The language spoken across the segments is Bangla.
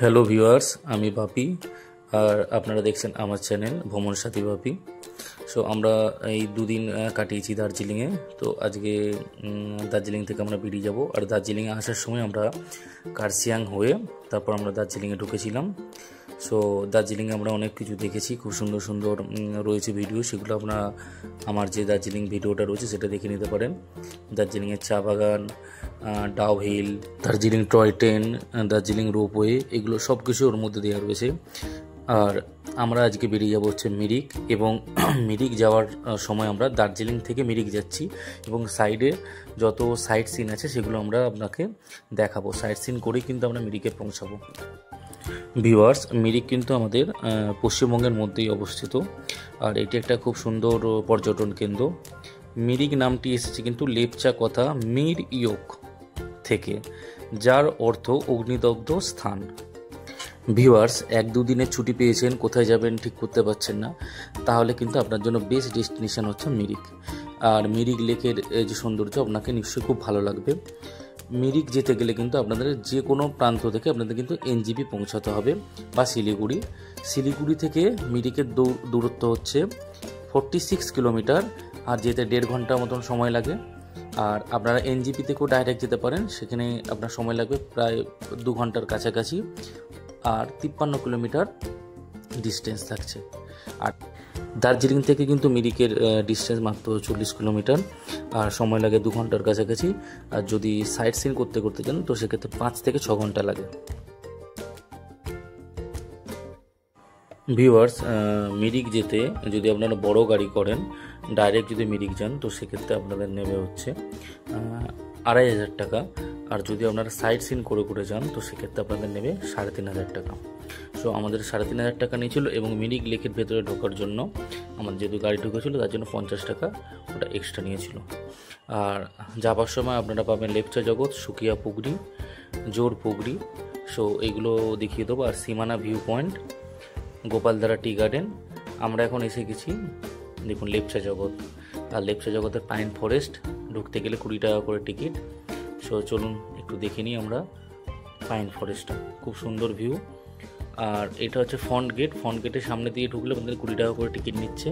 হ্যালো ভিউয়ার্স, আমি বাপি আর আপনারা দেখছেন আমার চ্যানেল ভ্রমণ সাথী বাপি। সো আমরা এই দুদিন কাটিয়েছি দার্জিলিংয়ে। তো আজকে দার্জিলিং থেকে আমরা বেরিয়ে যাব। আর দার্জিলিংয়ে আসার সময় আমরা কার্শিয়াং হয়ে তারপর আমরা দার্জিলিংয়ে ঢুকেছিলাম। সো দার্জিলিংয়ে আমরা অনেক কিছু দেখেছি, খুব সুন্দর সুন্দর রয়েছে ভিডিও, সেগুলো আপনারা আমার যে দার্জিলিং ভিডিওটা রয়েছে সেটা দেখে নিতে পারেন। দার্জিলিংয়ের চা বাগান, Dow Hill, Darjeeling toy train, Darjeeling ropeway, এগুলো সব কিছু ওর মধ্যে দেওয়া রয়েছে। আর আমরা আজকে বেরিয়ে যাবো হচ্ছে মিরিক, এবং মিরিক যাওয়ার সময় আমরা দার্জিলিং থেকে মিরিক যাচ্ছি এবং সাইডে যত সাইট সিন আছে সেগুলো আমরা আপনাকে দেখাবো। সাইট সিন করেই কিন্তু আমরা মিরিকে পৌঁছাবো। ভিউয়ার্স, মিরিক কিন্তু আমাদের পশ্চিমবঙ্গের মধ্যেই অবস্থিত, আর এটি একটা খুব সুন্দর পর্যটন কেন্দ্র। মিরিক নামটি এসেছে কিন্তু লেপচা কথা মির ইয়োক থেকে, যার অর্থ অগ্নিদগ্ধ স্থান। ভিউয়ার্স, এক দুদিনের ছুটি পেয়েছেন, কোথায় যাবেন ঠিক করতে পারছেন না, তাহলে কিন্তু আপনার জন্য বেস্ট ডেস্টিনেশন হচ্ছে মিরিক। আর মিরিক লেকের যে সৌন্দর্য আপনাকে নিশ্চয়ই খুব ভালো লাগবে। মিরিক যেতে গেলে কিন্তু আপনাদের যে কোনো প্রান্ত থেকে আপনাদের কিন্তু এনজেপি পৌঁছাতে হবে বা শিলিগুড়ি থেকে মিরিকের দূরত্ব হচ্ছে 46 কিলোমিটার, আর যেতে 1.5 ঘন্টার মতন সময় লাগে। আর আপনারা এনজেপি থেকেও ডাইরেক্ট যেতে পারেন, সেখানে আপনার সময় লাগবে প্রায় 2 ঘন্টার কাছাকাছি, আর 53 কিলোমিটার ডিস্টেন্স থাকছে। আর দার্জিলিং থেকে কিন্তু মিরিকের ডিস্টেন্স মাত্র 40 কিলোমিটার, আর সময় লাগে 2 ঘন্টার কাছাকাছি। আর যদি সাইট সিন করতে চান তো সেক্ষেত্রে 5 থেকে 6 ঘন্টা লাগে। ভিউয়ার্স, মিরিক যেতে যদি আপনারা বড় গাড়ি করেন, ডাইরেক্ট যদি মিরিক যান, তো সেক্ষেত্রে আপনাদের নেবে হচ্ছে 2500 টাকা। আর যদি আপনারা সাইট সিন করে যান তো সেক্ষেত্রে আপনাদের নেবে 3500 টাকা। সো আমাদের 3500 টাকা নিয়েছিল, এবং মিরিক লেকের ভেতরে ঢোকার জন্য আমাদের যেহেতু গাড়ি ঢুকেছিল তার জন্য 50 টাকা ওটা এক্সট্রা নিয়েছিল। আর যাবার সময় আপনারা পাবেন লেপচা জগৎ, সুকিয়া পুগরি, জোর পুগরি, সো এইগুলো দেখিয়ে দেবো। আর সীমানা view point, Gopaldhara tea garden. আমরা এখন এসে গেছি দেখুন লেপচা জগৎ। আর লেপচা জগতের পাইন ফরেস্ট ঢুকতে গেলে 20 টাকা করে টিকিট। সো চলুন একটু দেখে নিই আমরা পাইন ফরেস্টটা, খুব সুন্দর ভিউ। আর এটা হচ্ছে ফ্রন্ট গেটের সামনে দিয়ে ঢুকলে আপনাদের 20 টাকা করে টিকিট নিচ্ছে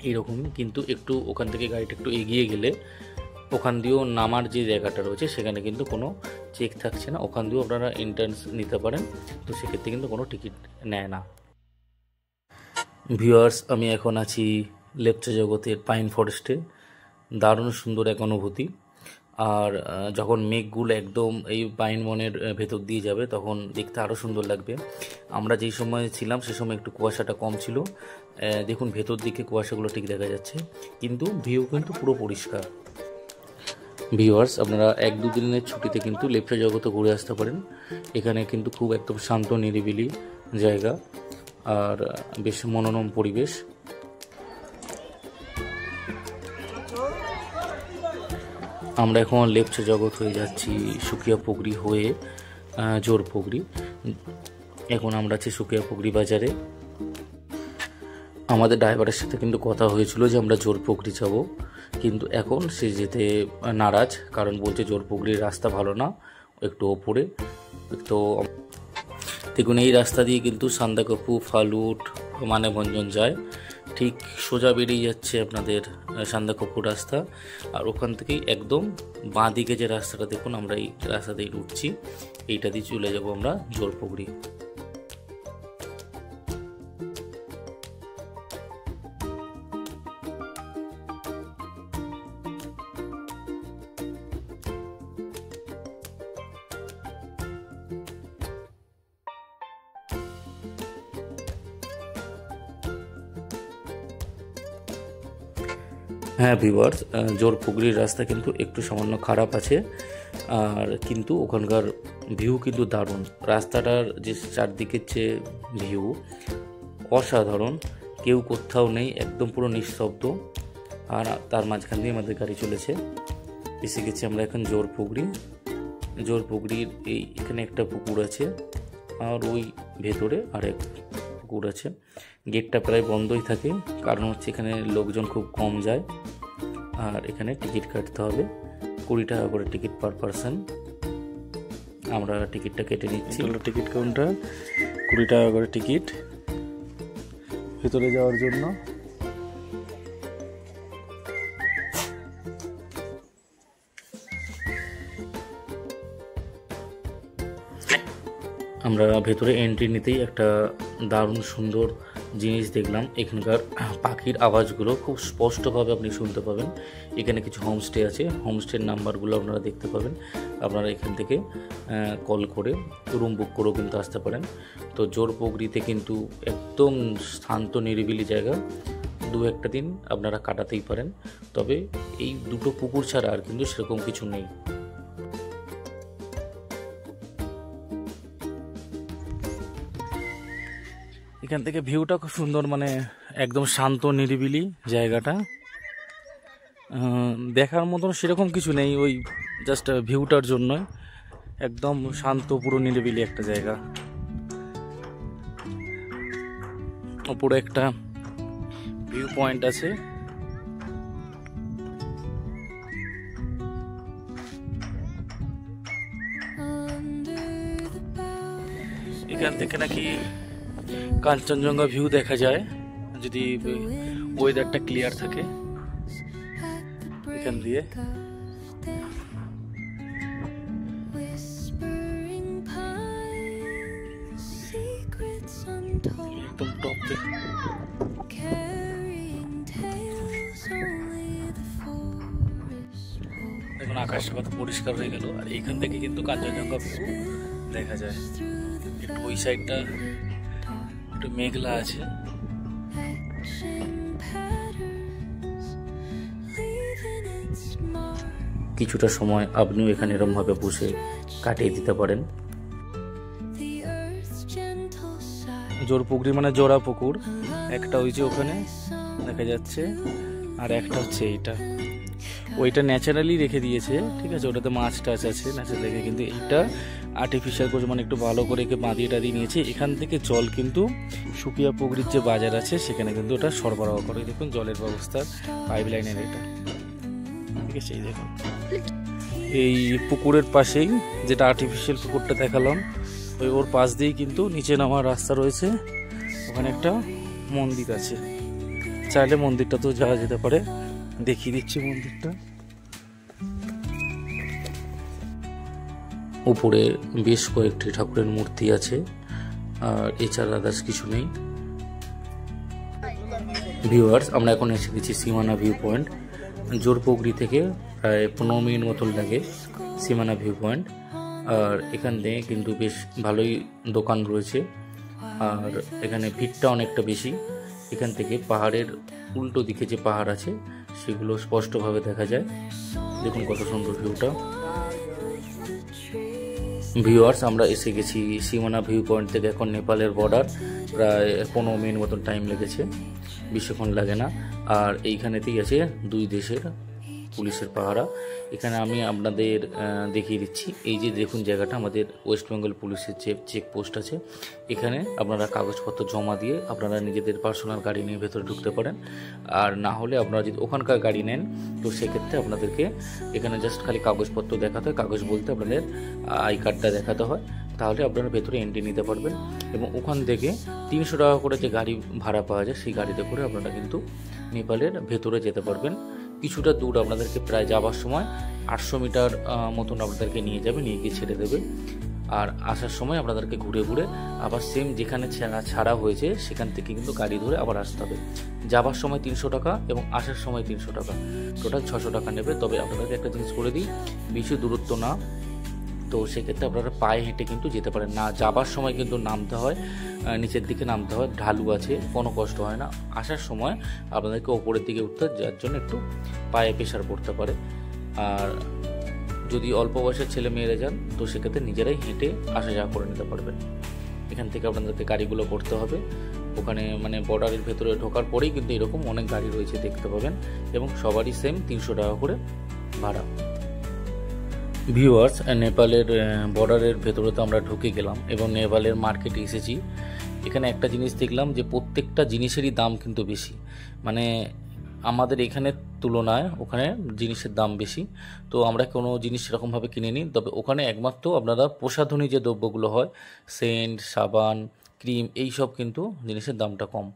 এইরকমই। কিন্তু একটু ওখান থেকে গাড়িটা একটু এগিয়ে গেলে ওখান দিয়েও নামার যে জায়গাটা রয়েছে সেখানে কিন্তু কোনো চেক থাকছে না, ওখান দিয়েও আপনারা এন্ট্রান্স নিতে পারেন, তো সেক্ষেত্রে কিন্তু কোনো টিকিট নেয় না। ভিউয়ার্স, আমি এখন আছি লেপচা জগতের পাইন ফরেস্টে। দারুণ সুন্দর এক অনুভূতি। আর যখন মেঘগুলো একদম এই পাইন বনের ভেতর দিয়ে যাবে তখন দেখতে আরও সুন্দর লাগবে। আমরা যেই সময় ছিলাম সে সময় একটু কুয়াশাটা কম ছিল, দেখুন ভেতর দিকে কুয়াশাগুলো ঠিক দেখা যাচ্ছে, কিন্তু ভিউ কিন্তু পুরো পরিষ্কার। ভিউয়ার্স, আপনারা 1-2 দিনের ছুটিতে কিন্তু লেপচা জগতে ঘুরে আসতে পারেন। এখানে কিন্তু খুব একদম শান্ত নিরিবিলি জায়গা, আর বেশ মনোরম পরিবেশ। আমরা এখন লেপচা জগৎ হয়ে যাচ্ছি সুকিয়া পুগরি হয়ে জোর পুগরি। এখন আমরা আছি সুকিয়া পুগরি বাজারে। আমাদের ড্রাইভারের সাথে কিন্তু কথা হয়েছিল যে আমরা জোর পুগরি যাব, কিন্তু এখন সে যেতে নারাজ, কারণ বলছে জোর পুগরির রাস্তা ভালো না, একটু ওপরে। তো দেখুন এই রাস্তা দিয়ে কিন্তু সান্দাকফু, ফালুট, মানেভঞ্জন যায়, ঠিক সোজা বেরিয়ে যাচ্ছে আপনাদের সান্দাকফু রাস্তা। আর ওখান থেকেই একদম বাঁ দিকে যে রাস্তাটা দেখুন, আমরা এই রাস্তা দিয়ে উঠছি, এইটা দিয়ে চলে যাব আমরা জোরপুগড়ি। হ্যাঁ ভিউয়ার্স, জোর পুগলির রাস্তা কিন্তু একটু সামান্য খারাপ আছে, আর কিন্তু ওখানকার ভিউ কিন্তু দারুণ। রাস্তাটার যে চারদিকের যে ভিউ অসাধারণ, কেউ কোথাও নেই, একদম পুরো নিঃশব্দ। আর তার মাঝখান দিয়ে আমাদের গাড়ি চলেছে। এসে গেছি আমরা এখন জোর পুগরির এখানে একটা পুকুর আছে, আর ওই ভেতরে আরেক পুকুর আছে। গেটটা প্রায় বন্ধই থাকে, কারণ হচ্ছে এখানে লোকজন খুব কম যায়। আর এখানে টিকিট কাটতে হবে, 20 টাকা করে টিকিট পার পারসন। আমরা টিকিটটা কেটে নিচ্ছি। টিকিট কাউন্টার, 20 টাকা করে টিকিট ভেতরে যাওয়ার জন্য। আমরা ভেতরে এন্ট্রি নিতেই একটা দারুণ সুন্দর জিনিস দেখলাম। এখানকার পাখির আওয়াজগুলো খুব স্পষ্টভাবে আপনি শুনতে পাবেন। এখানে কিছু হোমস্টে আছে, হোমস্টের নাম্বারগুলো আপনারা দেখতে পাবেন। আপনারা এখান থেকে কল করে রুম বুক করেও কিন্তু আসতে পারেন। তো জোরপোখরিতে কিন্তু একদম শান্ত নিরিবিলি জায়গা, 2-1 দিন আপনারা কাটাতেই পারেন। তবে এই দুটো পুকুর ছাড়া আর কিন্তু সেরকম কিছু নেই। এখান থেকে ভিউটা খুব সুন্দর, মানে একদম শান্ত নিরিবিলি জায়গাটা। দেখার মতন সেরকম কিছু নেই, ওই জাস্ট ভিউটার জন্য একদম শান্ত পুরো নিরিবিলি একটা জায়গা। ওপরে একটা ভিউ পয়েন্ট আছে। এখান থেকে নাকি কাঞ্চনজঙ্ঘা ভিউ দেখা যায় যদি ওয়েদারটা ক্লিয়ার থাকে। এখান দিয়ে একদম টপ থেকে দেখুন আকাশটা কত পরিষ্কার হয়ে গেল। আর এইখান থেকে কিন্তু কাঞ্চনজঙ্ঘা ভিউ দেখা যায়। একটু ওই সাইডটা একটু মেঘলা আছে। কিছুটা সময় আপনিও এখানে এরমভাবে বসে কাটিয়ে দিতে পারেন। জোরপুকুরি মানে জোড়া পুকুর, একটা ওই যে ওখানে দেখা যাচ্ছে, আর একটা হচ্ছে এইটা। ওইটা ন্যাচারালি রেখে দিয়েছে, ঠিক আছে, ওটাতে মাছ টাছ আছে ন্যাচারাল রেখে, কিন্তু এইটা আর্টিফিশিয়াল করে মানে একটু ভালো করে বাঁধিয়ে টাদিয়ে নিয়েছে। এখান থেকে জল কিন্তু সুকিয়া পুকুরির যে বাজার আছে সেখানে কিন্তু ওটা সরবরাহ করে। দেখুন জলের ব্যবস্থা, পাইপ লাইনের এটা, ঠিক আছে। এই দেখুন এই পুকুরের পাশেই যেটা আর্টিফিশিয়াল পুকুরটা দেখালাম, ওর পাশ দিয়েই কিন্তু নিচে নামার রাস্তা রয়েছে। ওখানে একটা মন্দির আছে, চাইলে মন্দিরটা তো যাওয়া যেতে পারে। দেখিয়ে দিচ্ছি মন্দিরটা। উপরে বেশ কয়েকটি ঠাকুরের মূর্তি আছে, আর এছাড়া আদার্স কিছু নেই। ভিউয়ার্স, আমরা এখন এসে গেছি সীমানা ভিউ পয়েন্ট। জোরপোখরি থেকে প্রায় 15 মিনিট মতন লাগে সীমানা ভিউ পয়েন্ট। আর এখান থেকে কিন্তু বেশ ভালোই দোকান রয়েছে, আর এখানে ভিড়টা অনেকটা বেশি। এখান থেকে পাহাড়ের উল্টো দিকে যে পাহাড় আছে সেগুলো স্পষ্টভাবে দেখা যায়। দেখুন কত সুন্দর ভিউটা। ভিউয়ার্স, আমরা এসে গেছি সীমানা ভিউ পয়েন্ট থেকে। এখন নেপালের বর্ডার, প্রায় 15 মিনিট মতন টাইম লেগেছে, বেশিক্ষণ লাগে না। আর এইখানেতেই আছে দুই দেশের পুলিশের পাহারা। এখানে আমি আপনাদের দেখিয়ে দিচ্ছি। এই যে দেখুন জায়গাটা, আমাদের ওয়েস্ট বেঙ্গল পুলিশের যে চেকপোস্ট আছে, এখানে আপনারা কাগজপত্র জমা দিয়ে আপনারা নিজেদের পার্সোনাল গাড়ি নিয়ে ভেতরে ঢুকতে পারেন। আর না হলে আপনারা যদি ওখানকার গাড়ি নেন, তো সেক্ষেত্রে আপনাদেরকে এখানে জাস্ট খালি কাগজপত্র দেখাতে হয়। কাগজ বলতে আপনাদের আই কার্ডটা দেখাতে হয়, তাহলে আপনারা ভেতরে এন্ট্রি নিতে পারবেন। এবং ওখান থেকে 300 টাকা করে যে গাড়ি ভাড়া পাওয়া যায়, সেই গাড়িতে করে আপনারা কিন্তু নেপালের ভেতরে যেতে পারবেন। কিছুটা দূর আপনাদেরকে, প্রায় যাওয়ার সময় 800 মিটার মতন আপনাদেরকে নিয়ে যাবে, নিয়ে গিয়ে ছেড়ে দেবে। আর আসার সময় আপনাদেরকে ঘুরে ঘুরে আবার সেম যেখানে ছাড়া হয়েছে সেখান থেকে কিন্তু গাড়ি ধরে আবার আসতে হবে। যাওয়ার সময় 300 টাকা এবং আসার সময় 300 টাকা, টোটাল 600 টাকা নেবে। তবে আপনাদেরকে একটা জিনিস করে দিই, বেশি দূরত্ব না, তো সেক্ষেত্রে আপনারা পায়ে হেঁটে কিন্তু যেতে পারেন না। যাবার সময় কিন্তু নামতে হয়, নিচের দিকে নামতে হয়, ঢালু আছে, কোনো কষ্ট হয় না। আসার সময় আপনাদেরকে ওপরের দিকে উঠতে, যার জন্য একটু পায়ে প্রেশার পড়তে পারে। আর যদি অল্প বয়সের ছেলে মেয়েরা যান, তো সেক্ষেত্রে নিজেরাই হেঁটে আসা যাওয়া করে নিতে পারবেন। এখান থেকে আপনাদেরকে গাড়িগুলো করতে হবে। ওখানে মানে বর্ডারের ভেতরে ঢোকার পরেই কিন্তু এরকম অনেক গাড়ি রয়েছে, দেখতে পাবেন, এবং সবারই সেম 300 টাকা করে ভাড়া। ভিউয়ার্স, নেপালের বর্ডারের ভেতরে তো আমরা ঢুকে গেলাম এবং নেপালের মার্কেটে এসেছি। এখানে একটা জিনিস দেখলাম যে প্রত্যেকটা জিনিসেরই দাম কিন্তু বেশি। মানে আমাদের এখানে তুলনায় ওখানে জিনিসের দাম বেশি। তো আমরা কোনো জিনিস সেরকমভাবে কিনে নিই, তবে ওখানে একমাত্র আপনারা প্রসাধনী যে দ্রব্যগুলো হয়, সেন্ট, সাবান, ক্রিম, এই সব কিন্তু জিনিসের দামটা কম।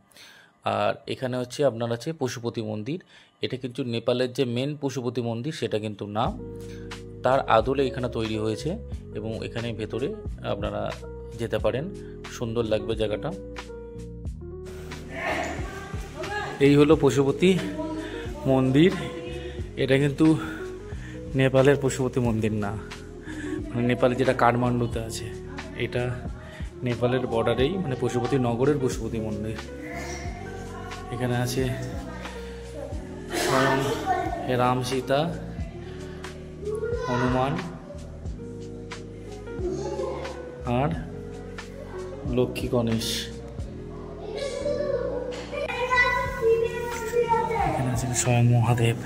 আর এখানে হচ্ছে আপনার আছে পশুপতি মন্দির। এটা কিন্তু নেপালের যে মেন পশুপতি মন্দির সেটা কিন্তু না, তার আদলে এখানে তৈরি হয়েছে এবং এখানে ভেতরে আপনারা যেতে পারেন, সুন্দর লাগবে জায়গাটা। এই হলো পশুপতি মন্দির। এটা কিন্তু নেপালের পশুপতি মন্দির না, মানে নেপালে যেটা কাঠমান্ডুতে আছে, এটা নেপালের বর্ডারেই, মানে পশুপতি নগরের পশুপতি মন্দির। এখানে আছে স্বয়ং রাম, সীতা, হনুমান আর লক্ষ্মী গণেশ। এখানে আছেন স্বয়ং মহাদেব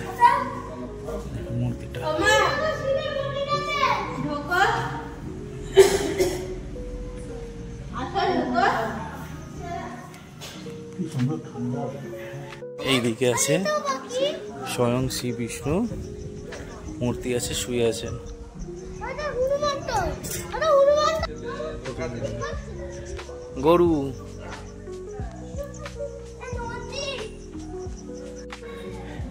মূর্তিটা। এইদিকে আছে স্বয়ং শ্রী বিষ্ণু মূর্তি আছে, শুয়ে আছেন। গরু।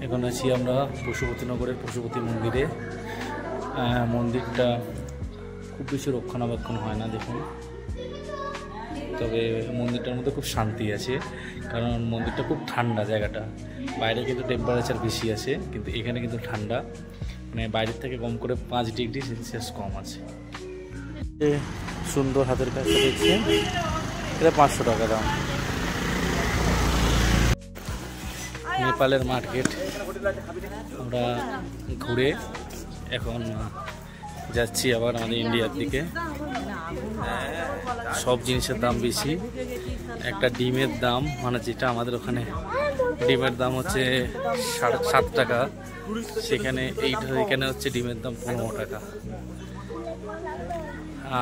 এখন আছি আমরা পশুপতিনগরের পশুপতি মন্দিরে। মন্দিরটা খুব বেশি রক্ষণাবেক্ষণ হয় না দেখুন, তবে মন্দিরটার মধ্যে খুব শান্তি আছে, কারণ মন্দিরটা খুব ঠান্ডা জায়গাটা। বাইরে কিন্তু টেম্পারেচার বেশি আছে, কিন্তু এখানে কিন্তু ঠান্ডা, মানে বাইরের থেকে কম করে 5 ডিগ্রি সেলসিয়াস কম আছে। সুন্দর হাতের কাজটা দেখছেন, এটা 500 টাকা দাম। নেপালের মার্কেট আমরা ঘুরে এখন যাচ্ছি আবার আমাদের ইন্ডিয়ার দিকে। সব জিনিসের দাম বেশি। একটা ডিমের দাম, মানে যেটা আমাদের ওখানে ডিমের দাম হচ্ছে 7.5 টাকা, সেখানে এখানে হচ্ছে ডিমের দাম 15 টাকা।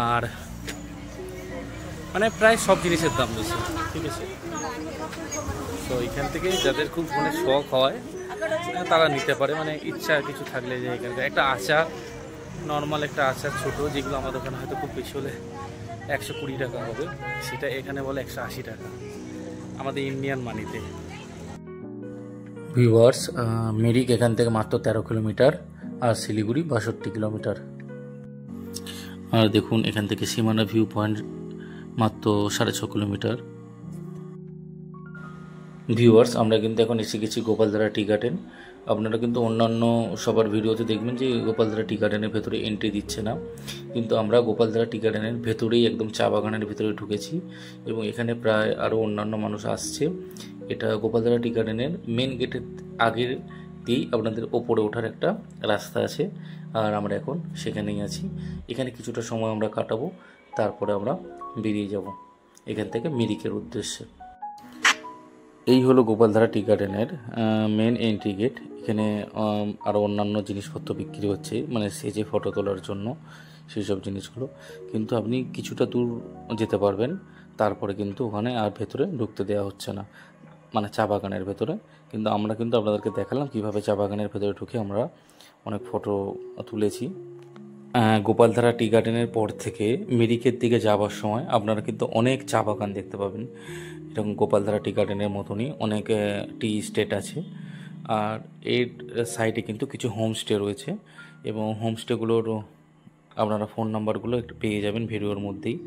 আর মানে প্রায় সব জিনিসের দাম বেশি, ঠিক আছে। তো এখান থেকে যাদের খুব মানে শখ হয় তারা নিতে পারে, মানে ইচ্ছা কিছু থাকলে, যে এখানকার একটা আচার, নর্মাল একটা আচার ছোট, যেগুলো আমাদের ওখানে হয়তো খুব বেশি হলে 120 টাকা হবে, সেটা এখানে বলে 180 টাকা আমাদের ইন্ডিয়ান মানিতে। ভিউয়ার্স, মিরিক এখান থেকে মাত্র 13 কিলোমিটার আর শিলিগুড়ি 62 কিলোমিটার। আর দেখুন এখান থেকে সীমানা ভিউ পয়েন্ট মাত্র 6.5 কিলোমিটার। ভিউয়ার্স, আমরা কিন্তু এখন এসে গেছি গোপালধারা টি গার্ডেন। আপনারা কিন্তু অন্যান্য সবার ভিডিওতে দেখবেন যে গোপালধারা টি গার্ডেনের ভেতরে এন্ট্রি দিচ্ছে না, কিন্তু আমরা গোপালধারা টি গার্ডেনের ভেতরেই একদম চা বাগানের ভেতরে ঢুকেছি এবং এখানে প্রায় আরও অন্যান্য মানুষ আসছে। এটা গোপালধারা টি গার্ডেনের মেন গেটের আগের দিয়েই আপনাদের ওপরে ওঠার একটা রাস্তা আছে, আর আমরা এখন সেখানেই আছি। এখানে কিছুটা সময় আমরা কাটাবো, তারপরে আমরা বেরিয়ে যাব এখান থেকে মিরিকের উদ্দেশ্যে। এই হলো গোপালধারা টি গার্ডেনের মেন এন্ট্রি গেট। এখানে আরও অন্যান্য জিনিসপত্র বিক্রি হচ্ছে, মানে সেজে ফটো তোলার জন্য সেই সব জিনিসগুলো, কিন্তু আপনি কিছুটা দূর যেতে পারবেন, তারপরে কিন্তু ওখানে আর ভেতরে ঢুকতে দেওয়া হচ্ছে না, মানে চা বাগানের ভেতরে। কিন্তু আমরা কিন্তু আপনাদেরকে দেখালাম কীভাবে চা বাগানের ভেতরে ঢুকে আমরা অনেক ফটো তুলেছি। গোপালধারা টি গার্ডেনের পর থেকে মিরিকের দিকে যাওয়ার সময় আপনারা কিন্তু অনেক চা বাগান দেখতে পাবেন, এরকম গোপালধারা টি গার্ডেনের মতনই অনেক টি স্টেট আছে। আর এর সাইডে কিন্তু কিছু হোমস্টে রয়েছে এবং হোমস্টেগুলোর আপনারা ফোন নাম্বারগুলো একটু পেয়ে যাবেন ভিডিওর মধ্যেই।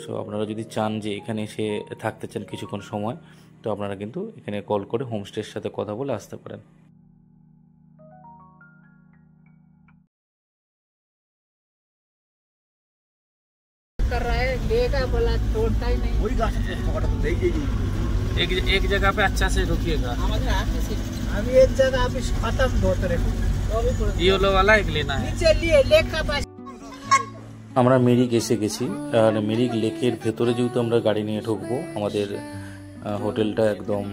সো আপনারা যদি চান যে এখানে এসে থাকতে চান কিছুক্ষণ সময়, তো আপনারা কিন্তু এখানে কল করে হোমস্টের সাথে কথা বলে আসতে পারেন। एक जगह पे अच्छा से रुकिएगा, अभी एक जगह अभी खत्म होते रहे, येलो वाला एक लेना है। चलिए लेक का पास আমরা মিরিক এসে গেছি, আর মিরিক লেকের ভেতরে যেহেতু আমরা গাড়ি নিয়ে ঢুকবো, আমাদের হোটেলটা একদম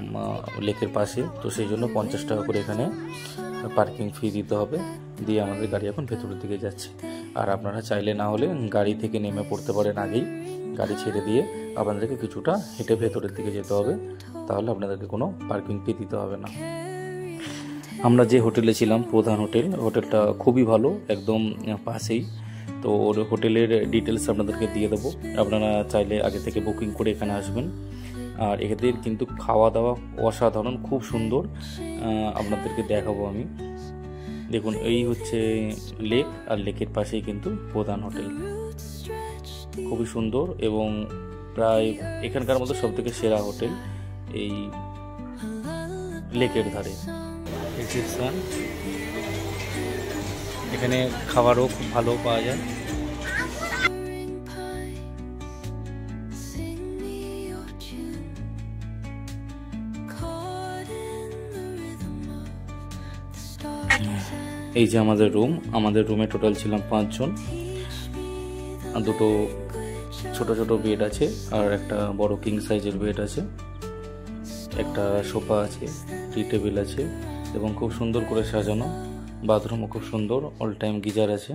লেকের পাশে, তো সেই জন্য 50 টাকা করে এখানে পার্কিং ফি দিতে হবে, দিয়ে আমাদের গাড়ি এখন ভেতরের দিকে যাচ্ছে। আর আপনারা চাইলে না হলে গাড়ি থেকে নেমে পড়তে পারেন আগেই, গাড়ি ছেড়ে দিয়ে আপনাদেরকে কিছুটা হেঁটে ভেতরের দিকে যেতে হবে, তাহলে আপনাদেরকে কোনো পার্কিং ফি দিতে হবে না। আমরা যে হোটেলে ছিলাম প্রধান হোটেল, হোটেলটা খুবই ভালো, একদম পাশেই। তো ওর হোটেলের ডিটেলস আপনাদেরকে দিয়ে দেবো, আপনারা চাইলে আগে থেকে বুকিং করে এখানে আসবেন। আর এদের কিন্তু খাওয়া দাওয়া অসাধারণ, খুব সুন্দর, আপনাদেরকে দেখাবো আমি। দেখুন এই হচ্ছে লেক, আর লেকের পাশেই কিন্তু প্রধান হোটেল, খুবই সুন্দর এবং প্রায় এখানকার মধ্যে সবথেকে সেরা হোটেল এই লেকের ধারে। রিসেপশন, এখানে খাবারও খুব ভালো পাওয়া যায়। এই যে আমাদের রুম, আমাদের রুমে টোটাল ছিলাম 5 জন। দুটো ছোট ছোট বেড আছে আর একটা বড় কিং সাইজের বেড আছে, একটা সোফা আছে, টি টেবিল আছে এবং খুব সুন্দর করে সাজানো। বাথরুমও খুব সুন্দর, অল টাইম গিজার আছে।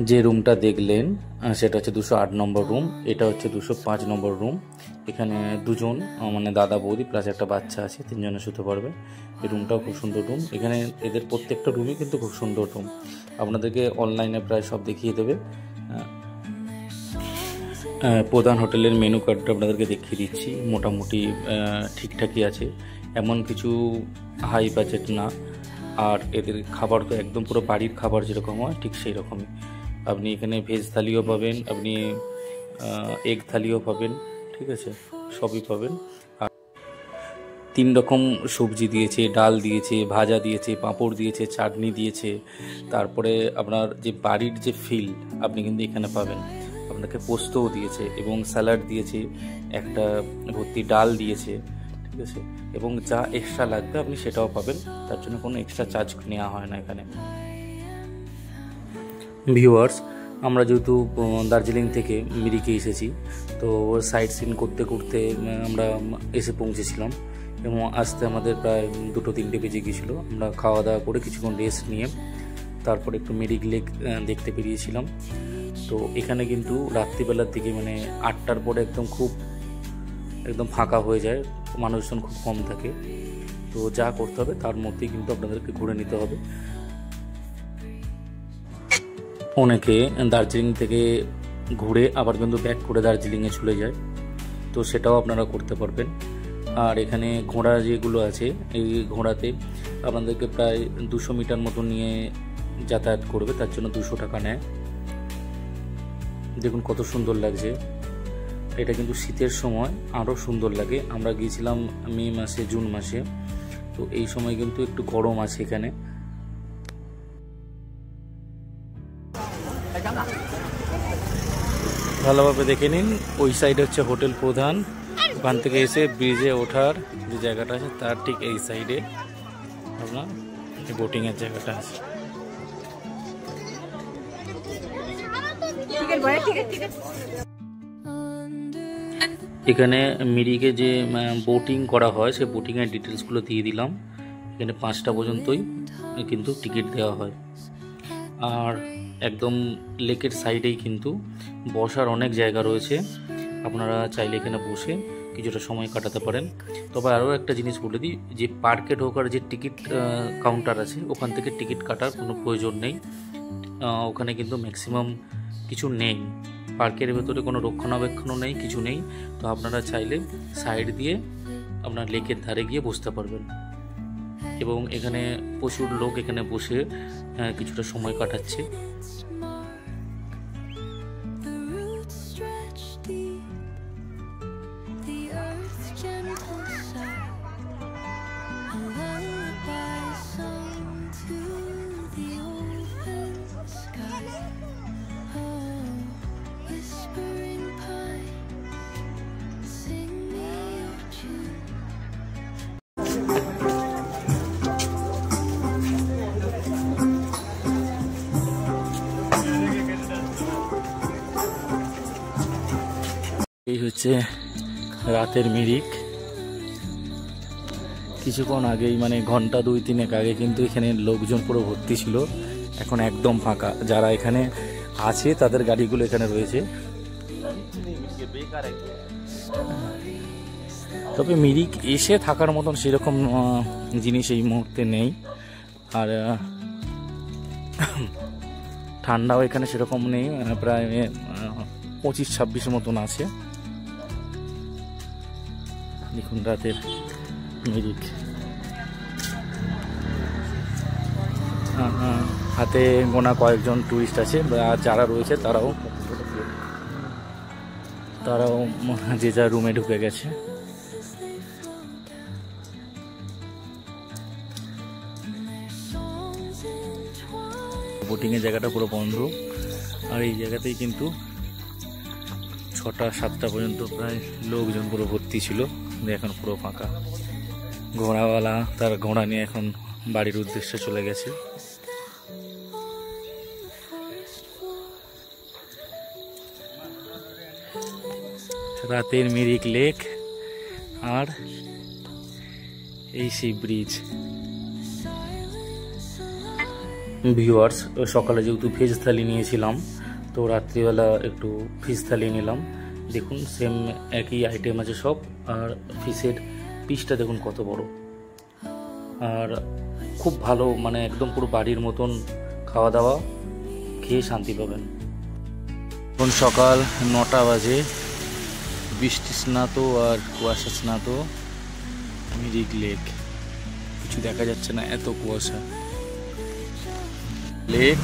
যে রুমটা দেখলেন সেটা হচ্ছে 208 নম্বর রুম, এটা হচ্ছে 205 নম্বর রুম। এখানে দুজন মানে দাদা বৌদি প্লাস একটা বাচ্চা আছে, 3 জনে শুতে পারবে। এই রুমটাও খুব সুন্দর রুম। এখানে এদের প্রত্যেকটা রুমই কিন্তু খুব সুন্দর রুম, আপনাদেরকে অনলাইনে প্রায় সব দেখিয়ে দেবে। প্রধান হোটেলের মেনু কার্ডটা আপনাদেরকে দেখিয়ে দিচ্ছি, মোটামুটি ঠিকঠাকই আছে, এমন কিছু হাই বাজেট না। আর এদের খাবার তো একদম পুরো বাড়ির খাবার যেরকম হয় ঠিক সেই রকমই। আপনি এখানে ভেজ থালিও পাবেন, আপনি এগ থালিও পাবেন, ঠিক আছে, সবই পাবেন। আর 3 রকম সবজি দিয়েছে, ডাল দিয়েছে, ভাজা দিয়েছে, পাঁপড় দিয়েছে, চাটনি দিয়েছে। তারপরে আপনার যে বাড়ির যে ফিল আপনি কিন্তু এখানে পাবেন। আপনাকে পোস্তও দিয়েছে এবং স্যালাড দিয়েছে, একটা ভর্তি ডাল দিয়েছে, ঠিক আছে, এবং যা এক্সট্রা লাগবে আপনি সেটাও পাবেন, তার জন্য কোনো এক্সট্রা চার্জ নেওয়া হয় না এখানে। ভিউয়ার্স, আমরা যেহেতু দার্জিলিং থেকে মিরিকে এসেছি, তো সাইট সিন করতে করতে আমরা এসে পৌঁছেছিলাম এবং আসতে আমাদের প্রায় 2-3টে বেজে গিয়েছিলো। আমরা খাওয়া দাওয়া করে কিছুক্ষণ রেস্ট নিয়ে তারপরে একটু মিরিক লেক দেখতে বেরিয়েছিলাম। তো এখানে কিন্তু রাত্রিবেলার দিকে মানে 8টার পরে একদম ফাঁকা হয়ে যায়, মানুষজন খুব কম থাকে। তো যা করতে হবে তার মধ্যেই কিন্তু আপনাদেরকে ঘুরে নিতে হবে। অনেকে দার্জিলিং থেকে ঘুরে আবার কিন্তু ব্যাক করে দার্জিলিংয়ে চলে যায়, তো সেটাও আপনারা করতে পারবেন। আর এখানে ঘোড়া যেগুলো আছে, এই ঘোড়াতে আপনাদেরকে প্রায় 200 মিটার মতো নিয়ে যাতায়াত করবে, তার জন্য 200 টাকা নেয়। দেখুন কত সুন্দর লাগছে, এটা কিন্তু শীতের সময় আরও সুন্দর লাগে। আমরা গিয়েছিলাম মে মাসে, জুন মাসে, তো এই সময় কিন্তু একটু গরম আছে এখানে। ভালোভাবে দেখে নিন, ওই সাইড হচ্ছে হোটেল প্রধান। ওখান থেকে এসে ব্রিজে ওঠার যে জায়গাটা আছে তার ঠিক এই সাইডে আপনার এই বোটিংয়ের জায়গাটা আছে। এখানে মিরিকে যে বোটিং করা হয় সেই বোটিংয়ের ডিটেলসগুলো দিয়ে দিলাম। এখানে 5টা পর্যন্তই কিন্তু টিকিট দেওয়া হয়। আর একদম লেকের সাইডেই কিন্তু বসার অনেক জায়গা রয়েছে, আপনারা চাইলে এখানে বসে কিছুটা সময় কাটাতে পারেন। তবে আরও একটা জিনিস বলে দিই, যে পার্কে ঢোকার যে টিকিট কাউন্টার আছে ওখান থেকে টিকিট কাটার কোনো প্রয়োজন নেই। ওখানে কিন্তু ম্যাক্সিমাম কিছু নেই, পার্কের ভেতরে কোনো রক্ষণাবেক্ষণও নেই, কিছু নেই। তো আপনারা চাইলে সাইড দিয়ে আপনার লেকের ধারে গিয়ে বসতে পারবেন। এবং এখানে প্রচুর লোক এখানে বসে কিছুটা সময় কাটাচ্ছে। এই হচ্ছে রাতের মিরিক। কিছুক্ষণ আগেই মানে ঘন্টা 2-3 আগে কিন্তু এখানে লোকজন পুরো ভর্তি ছিল, এখন একদম ফাঁকা। যারা এখানে আছে তাদের গাড়িগুলো এখানে রয়েছে। তবে মিরিক এসে থাকার মতন সেরকম জিনিস এই মুহূর্তে নেই। আর ঠান্ডাও এখানে সেরকম নেই, প্রায় 25-26 মতন আছে। দেখুন রাতের মিরিক। হাতে গোনা কয়েকজন টুরিস্ট আছে, আর যারা রয়েছে তারাও যে যার রুমে ঢুকে গেছে। বোটিংয়ের জায়গাটা পুরো বন্ধ, আর এই জায়গাতেই কিন্তু 6টা-7টা পর্যন্ত প্রায় লোকজন পুরো ভর্তি ছিল, এখন পুরো ফাঁকা। ঘোড়াওয়ালা তার ঘোড়া নিয়ে এখন বাড়ির উদ্দেশ্যে চলে গেছে। রাতের মিরিক লেক আর এই সি ব্রিজ। ভিউয়ার্স, সকালে যেহেতু ভেজ থালি নিয়েছিলাম, তো রাত্রিবেলা একটু ফিশ থালি নিলাম। দেখুন সেম একই আইটেম আছে সব, আর ফিশের পিসটা দেখুন কত বড়, আর খুব ভালো, মানে একদম পুরো বাড়ির মতন খাওয়া দাওয়া, খেয়ে শান্তি পাবেন। এখন সকাল 9টা বাজে, বৃষ্টি স্নাত আর কুয়াশা স্নাত মিরিক লেক। কিছু দেখা যাচ্ছে না, এত কুয়াশা। লেক,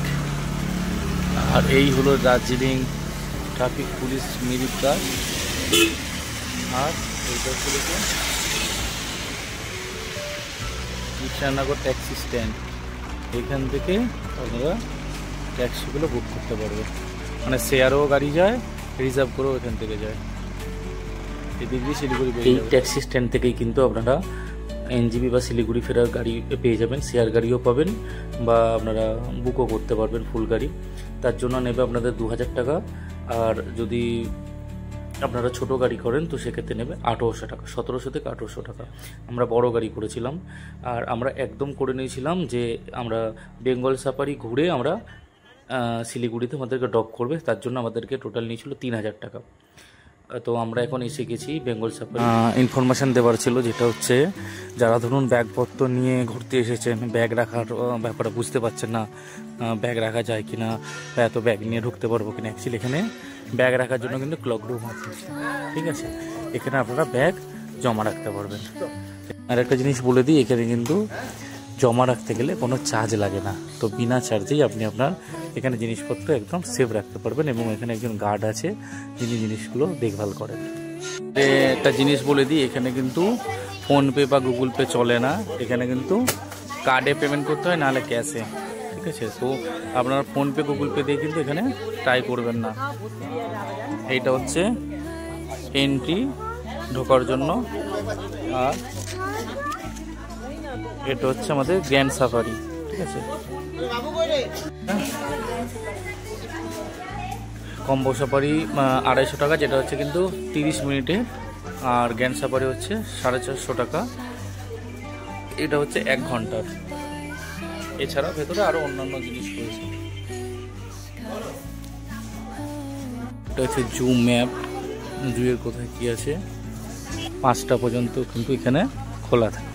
আর এই হলো দার্জিলিং ট্রাফিক পুলিশ মিরিক গাছ। আর এইটা হচ্ছে কৃষ্ণনগর ট্যাক্সি স্ট্যান্ড। এখান থেকে আপনারা ট্যাক্সিগুলো বুক করতে পারবেন, মানে শেয়ারও গাড়ি যায়, রিজার্ভ করেও এখান থেকে যায়। এদিক দিয়ে শিলিগুড়ি। এই ট্যাক্সি স্ট্যান্ড থেকেই কিন্তু আপনারা এনজিবি বা শিলিগুড়ি ফেরার গাড়ি পেয়ে যাবেন, শেয়ার গাড়িও পাবেন, বা আপনারা বুকও করতে পারবেন ফুল গাড়ি। তার জন্য নেবে আপনাদের 2000 টাকা, আর যদি আপনারা ছোট গাড়ি করেন তো সেক্ষেত্রে নেবে 1800 টাকা, 1700 থেকে 1800 টাকা। আমরা বড় গাড়ি করেছিলাম, আর আমরা একদম করে নিয়েছিলাম যে আমরা বেঙ্গল সাফারি ঘুরে আমরা শিলিগুড়িতে আমাদেরকে ড্রপ করবে, তার জন্য আমাদেরকে টোটাল নিয়েছিল 3000 টাকা। তো আমরা এখন এসে গেছি বেঙ্গল সাফারি। ইনফরমেশান দেওয়ার ছিল, যেটা হচ্ছে যারা ধরুন ব্যাগপত্র নিয়ে ঘুরতে এসেছেন, ব্যাগ রাখার ব্যাপারটা বুঝতে পারছেন না, ব্যাগ রাখা যায় কিনা, বা এত ব্যাগ নিয়ে ঢুকতে পারবো কিনা। অ্যাকচুয়ালি এখানে ব্যাগ রাখার জন্য কিন্তু ক্লক রুম আছে, ঠিক আছে, এখানে আপনারা ব্যাগ জমা রাখতে পারবেন। আর একটা জিনিস বলে দিই, এখানে কিন্তু জমা রাখতে গেলে কোনো চার্জ লাগে না, তো বিনা চার্জেই আপনি আপনার এখানে জিনিসপত্র একদম সেফ রাখতে পারবেন, এবং এখানে একজন গার্ড আছে যিনি জিনিসগুলো দেখভাল করেন। একটা জিনিস বলে দিই, এখানে কিন্তু ফোনপে বা গুগল পে চলে না, এখানে কিন্তু কার্ডে পেমেন্ট করতে হয়, নাহলে ক্যাশে, ঠিক আছে। তো আপনারা ফোনপে গুগল পে দিয়ে কিন্তু এখানে ট্রাই করবেন না। এইটা হচ্ছে এন্ট্রি ঢোকার জন্য, আর এটা হচ্ছে আমাদের গ্র্যান্ড সাফারি, ঠিক আছে। কম্বো সাফারি 250 টাকা, যেটা হচ্ছে কিন্তু 30 মিনিটে, আর গ্র্যান্ড সাফারি হচ্ছে 450 টাকা, এটা হচ্ছে 1 ঘন্টার। এছাড়া ভেতরে আরো অন্যান্য জিনিস রয়েছে। এটা হচ্ছে জু ম্যাপ, জুয়ের কোথায় কি আছে। 5টা পর্যন্ত কিন্তু এখানে খোলা থাকে।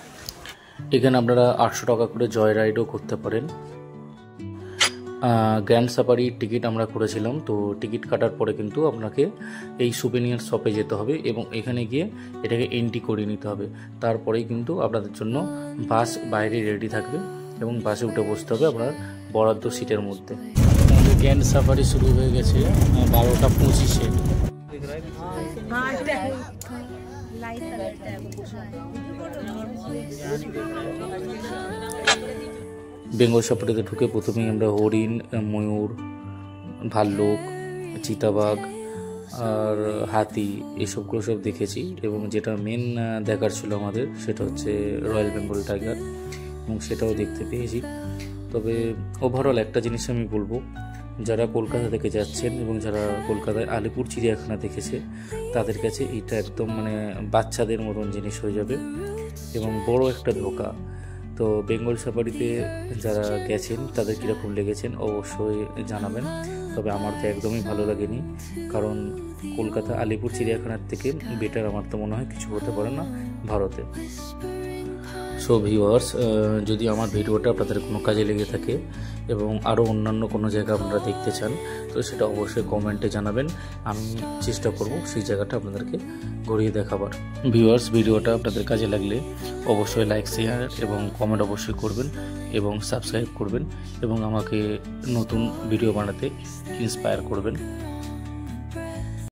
এখানে আপনারা 800 টাকা করে জয় রাইডও করতে পারেন। গ্র্যান্ড সাফারির টিকিট আমরা করেছিলাম, তো টিকিট কাটার পরে কিন্তু আপনাকে এই সুভেনিয়ার শপে যেতে হবে, এবং এখানে গিয়ে এটাকে এন্ট্রি করে নিতে হবে। তারপরেই কিন্তু আপনাদের জন্য বাস বাইরে রেডি থাকবে, এবং বাসে উঠে বসতে হবে আপনার বরাদ্দ সিটের মধ্যে। গ্র্যান্ড সাফারি শুরু হয়ে গেছে 12:25-এ। বেঙ্গল সাফারিতে ঢুকে প্রথমেই আমরা হরিণ, ময়ূর, ভাল্লুক, চিতাবাঘ আর হাতি এসবগুলো সব দেখেছি, এবং যেটা মেন দেখার ছিল আমাদের সেটা হচ্ছে রয়্যাল বেঙ্গল টাইগার, এবং সেটাও দেখতে পেয়েছি। তবে ওভারঅল একটা জিনিস আমি বলবো, যারা কলকাতা থেকে যাচ্ছেন এবং যারা কলকাতায় আলিপুর চিড়িয়াখানা দেখেছে, তাদের কাছে এটা একদম মানে বাচ্চাদের মতন জিনিস হয়ে যাবে, এবং বড় একটা ধোকা। তো বেঙ্গল সাফারিতে যারা গেছেন তাদের কীরকম লেগেছেন অবশ্যই জানাবেন। তবে আমার তো একদমই ভালো লাগেনি, কারণ কলকাতা আলিপুর চিড়িয়াখানার থেকে বেটার আমার তো মনে হয় কিছু হতে পারে না ভারতে। সো ভিউয়ার্স, যদি আমার ভিডিওটা আপনাদের কোনো কাজে লেগে থাকে এবং আরও অন্যান্য কোনো জায়গা আপনারা দেখতে চান, তো সেটা অবশ্যই কমেন্টে জানাবেন। আমি চেষ্টা করব সেই জায়গাটা আপনাদেরকে ঘুরিয়ে দেখাবার। ভিউয়ার্স, ভিডিওটা আপনাদের কাজে লাগলে অবশ্যই লাইক, শেয়ার এবং কমেন্ট অবশ্যই করবেন এবং সাবস্ক্রাইব করবেন এবং আমাকে নতুন ভিডিও বানাতে ইন্সপায়ার করবেন।